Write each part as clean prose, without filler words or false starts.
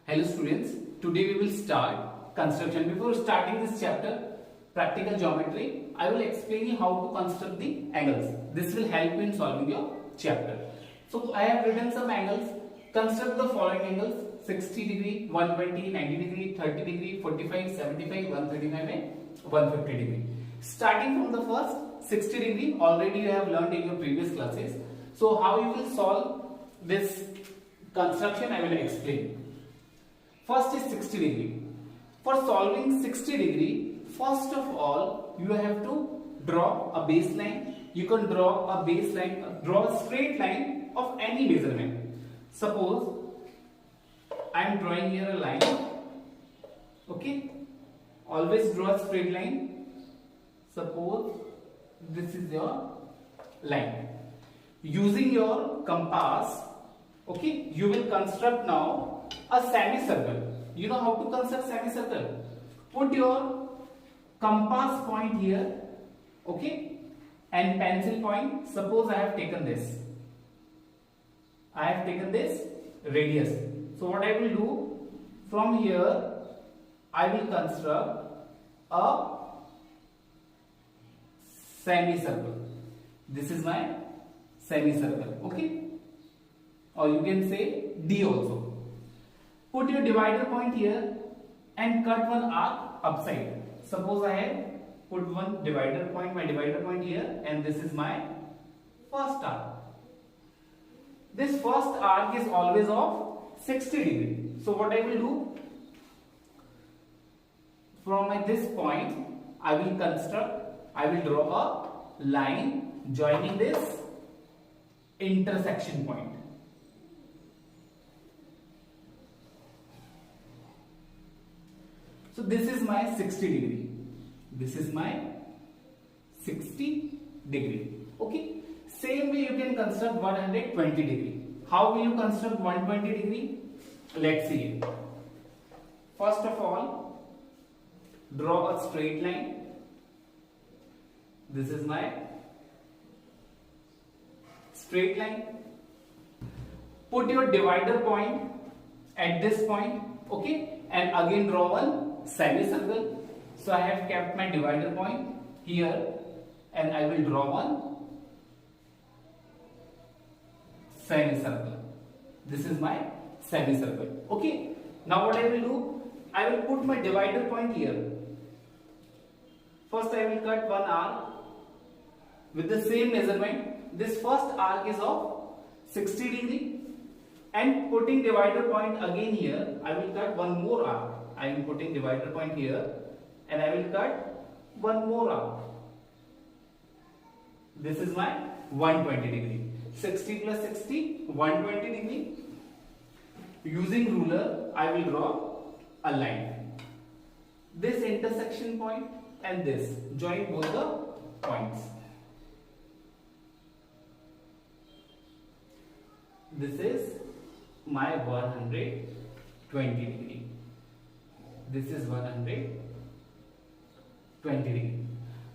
Hello students, today we will start construction. Before starting this chapter, practical geometry, I will explain you how to construct the angles. This will help you in solving your chapter. So I have written some angles. Construct the following angles: 60 degree, 120, 90 degree, 30 degree, 45, 75, 135 and 150 degree. Starting from the first 60 degree, already you have learned in your previous classes. So how you will solve this construction, I will explain. First is 60 degree. For solving 60 degree, first of all, you have to draw a baseline. You can draw a baseline, draw a straight line of any measurement. Suppose I am drawing here a line. Okay. Always draw a straight line. Suppose this is your line. Using your compass, okay, you will construct now a semicircle. You know how to construct semicircle? Put your compass point here, okay, and pencil point. Suppose I have taken this. I have taken this radius. So what I will do, from here I will construct a semicircle. This is my semicircle, okay, or you can say D also. Put your divider point here and cut one arc upside. Suppose I have put one divider point, my divider point here, and this is my first arc. This first arc is always of 60 degree. So what I will do, from this point I will draw a line joining this intersection point. So this is my 60 degree. This is my 60 degree. Okay. Same way you can construct 120 degree. How will you construct 120 degree? Let's see it. First of all, draw a straight line. This is my straight line. Put your divider point at this point, okay, and again draw one semicircle. So I have kept my divider point here and I will draw one semicircle. This is my semicircle. Okay. Now what I will do, I will put my divider point here. First I will cut one arc with the same measurement. This first arc is of 60 degree, and putting divider point again here, I will cut one more arc. I am putting divider point here and I will cut one more arc. This is my 120 degree. 60 plus 60, 120 degree. Using ruler, I will draw a line. This intersection point and this, join both the points. This is my 120 degree. This is 120 degree.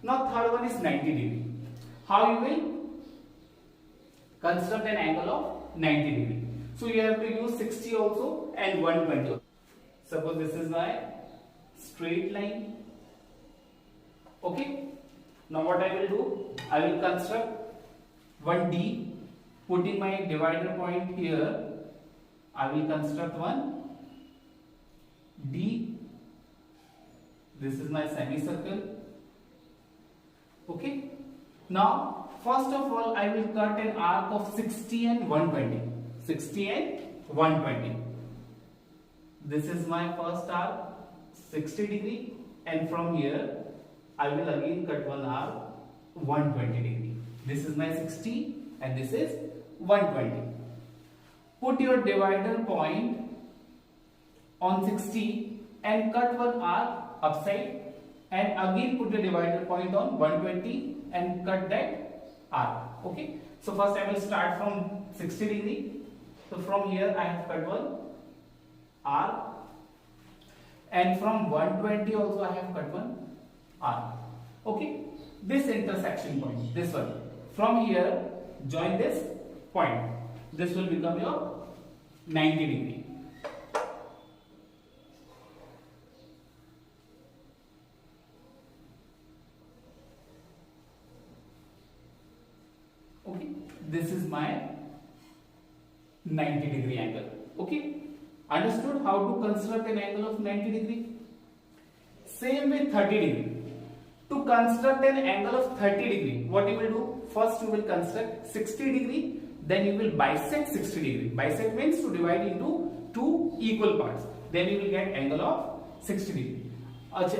Now third one is 90 degree. How you will construct an angle of 90 degree? So you have to use 60 also and 120. Suppose this is my straight line. Okay. Now what I will do? I will construct one D. Putting my divider point here, I will construct one D. This is my semicircle. Okay. Now, first of all, I will cut an arc of 60 and 120. 60 and 120. This is my first arc, 60 degree, and from here, I will again cut one arc, 120 degree. This is my 60 and this is 120. Put your divider point on 60 and cut one arc upside, and again put the divider point on 120 and cut that arc. Okay. So first I will start from 60 degree. So from here I have cut one arc, and from 120 also I have cut one arc. Okay. This intersection point, this one. From here join this point. This will become your 90 degree. this is my 90-degree angle. Okay, understood how to construct an angle of 90 degree? Same with 30 degree. To construct an angle of 30 degree, what you will do? First you will construct 60 degree, then you will bisect 60 degree. Bisect means to divide into two equal parts. Then you will get angle of 60 degree.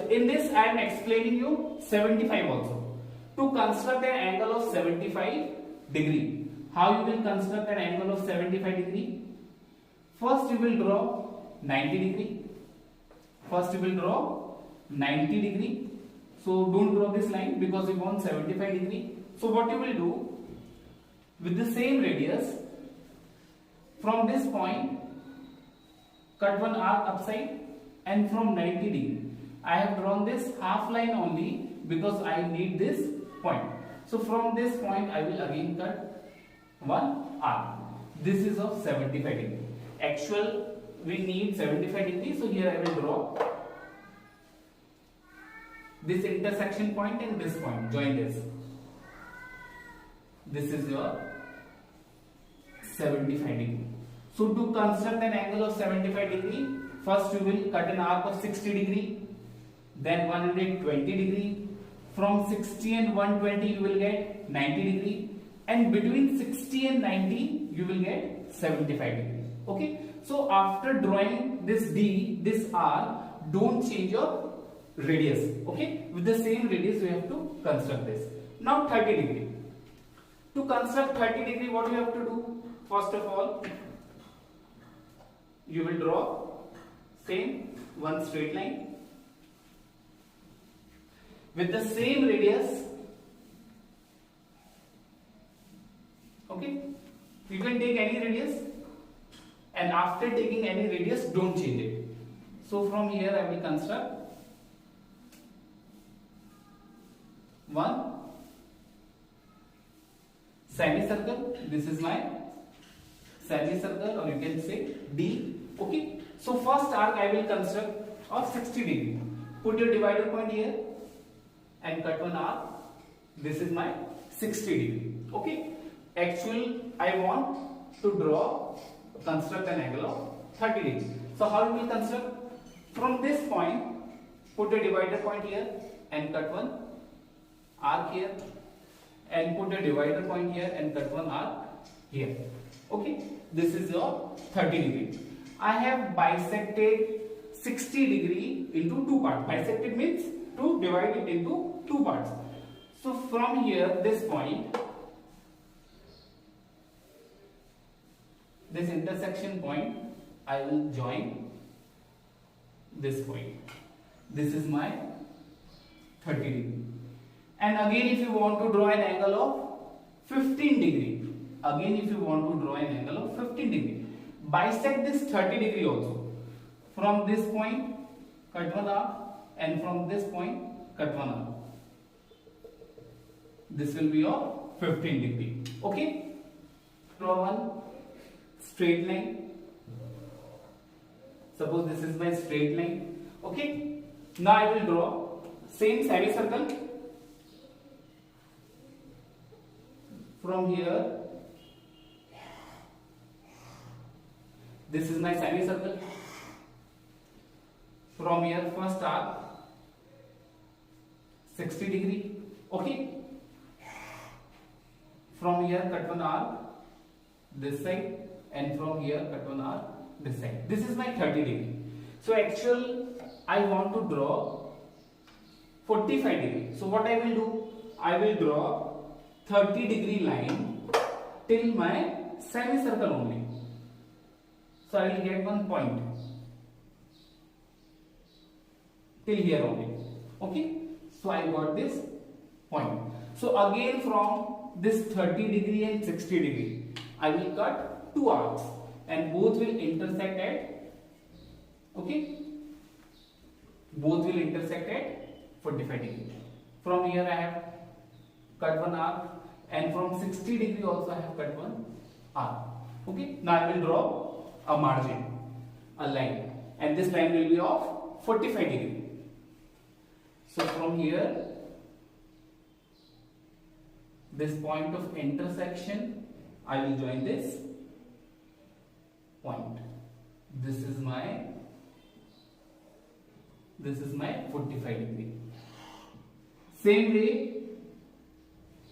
In this I am explaining you 75 also. To construct an angle of 75 degree, how you will construct an angle of 75 degree? First you will draw 90 degree. First you will draw 90 degree. So don't draw this line because we want 75 degree. So what you will do, with the same radius, from this point cut one arc upside, and from 90 degree I have drawn this half line only because I need this point. So from this point I will again cut one arc. This is of 75 degree. Actual we need 75 degree, so here I will draw this intersection point and this point, join this. This is your 75 degree. So to construct an angle of 75 degree, first you will cut an arc of 60 degree, then 120 degree. From 60 and 120 you will get 90 degree, and between 60 and 90 you will get 75 degree. Okay, so after drawing this D, this R, don't change your radius. Okay, with the same radius we have to construct this. Now 30 degree. To construct 30 degree, what you have to do? First of all, you will draw same one straight line with the same radius. Okay, you can take any radius, and after taking any radius, don't change it. So from here I will construct one semicircle. This is my semicircle, or you can say D. Okay, so first arc I will construct of 60 degree. Put your divider point here and cut one arc. This is my 60 degree. Okay, actually I want to construct an angle of 30 degree. So how you will construct? From this point, put a divider point here and cut one arc here, and put a divider point here and cut one arc here. Okay, this is your 30 degree. I have bisected 60 degree into two parts. Bisected means to divide it into two parts. So from here, this point, this intersection point, I will join this point. This is my 30 degree. And again, if you want to draw an angle of 15 degree, again if you want to draw an angle of 15 degree, bisect this 30 degree also. From this point, cut one arc, and from this point, cut one arc. This will be your 15 degree. Okay? Draw one straight line. Suppose this is my straight line. Okay? Now I will draw same semicircle. From here, this is my semicircle. From here, first arc 60 degree. Okay. From here, cut one arc this side, and from here, cut one arc this side. This is my 30 degree. So actual, I want to draw 45 degree. So what I will do? I will draw 30 degree line till my semicircle only. So I will get one point till here only. Okay, so I got this point. So again from this 30 degree and 60 degree, I will cut two arcs, and both will intersect at, okay, both will intersect at 45 degree. From here I have cut one arc, and from 60 degree also I have cut one arc. Okay, now I will draw a margin, a line, and this line will be of 45 degree. So from here, this point of intersection I will join this point. This is my 45 degree. Same way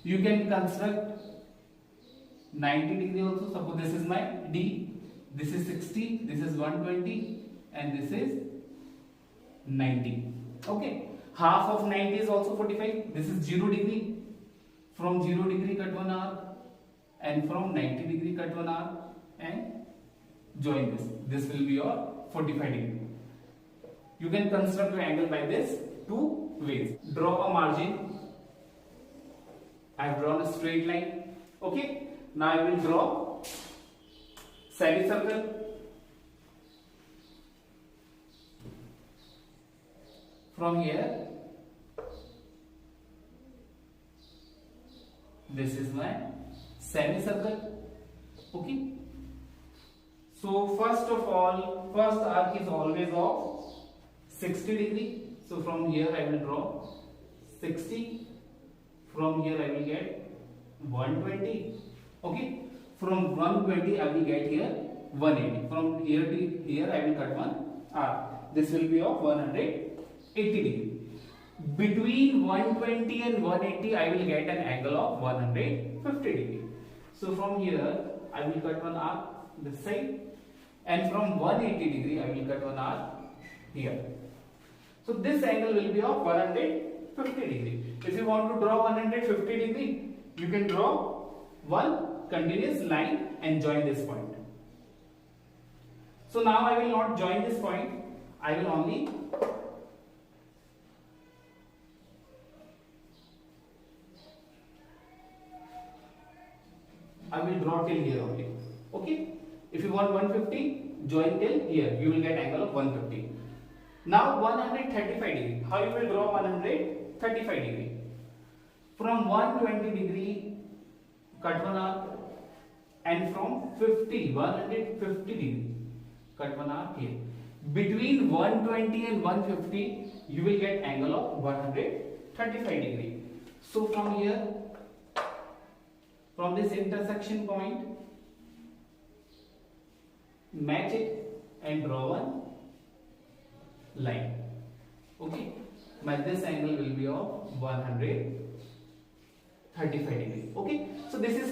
you can construct 90 degree also. Suppose this is my D, this is 60, this is 120, and this is 90. Okay, half of 90 is also 45. This is 0 degree. From 0 degree cut one arc, and from 90 degree cut one arc and join this. This will be your 45 degree. You can construct your angle by this two ways. Draw a margin. I have drawn a straight line. Okay. Now I will draw semicircle. From here, this is my semicircle. Okay. So first of all, first arc is always of 60 degree. So from here I will draw 60. From here I will get 120. Okay. From 120 I will get here 180. From here to here I will cut one arc. This will be of 180 degree. Between 120 and 180 I will get an angle of 150 degree. So from here I will cut one arc this side, and from 180 degree I will cut one arc here. So this angle will be of 150 degree. If you want to draw 150 degree, you can draw one continuous line and join this point. So now I will not join this point. I will only draw till here only. Okay. If you want 150, join till here. You will get angle of 150. Now 135 degree. How you will draw 135 degree? From 120 degree, cut one arc, and from 150 degree, cut one arc here. Between 120 and 150, you will get angle of 135 degree. So from here, from this intersection point, match it and draw one line. Okay, but this angle will be of 135 degree. Okay, so this is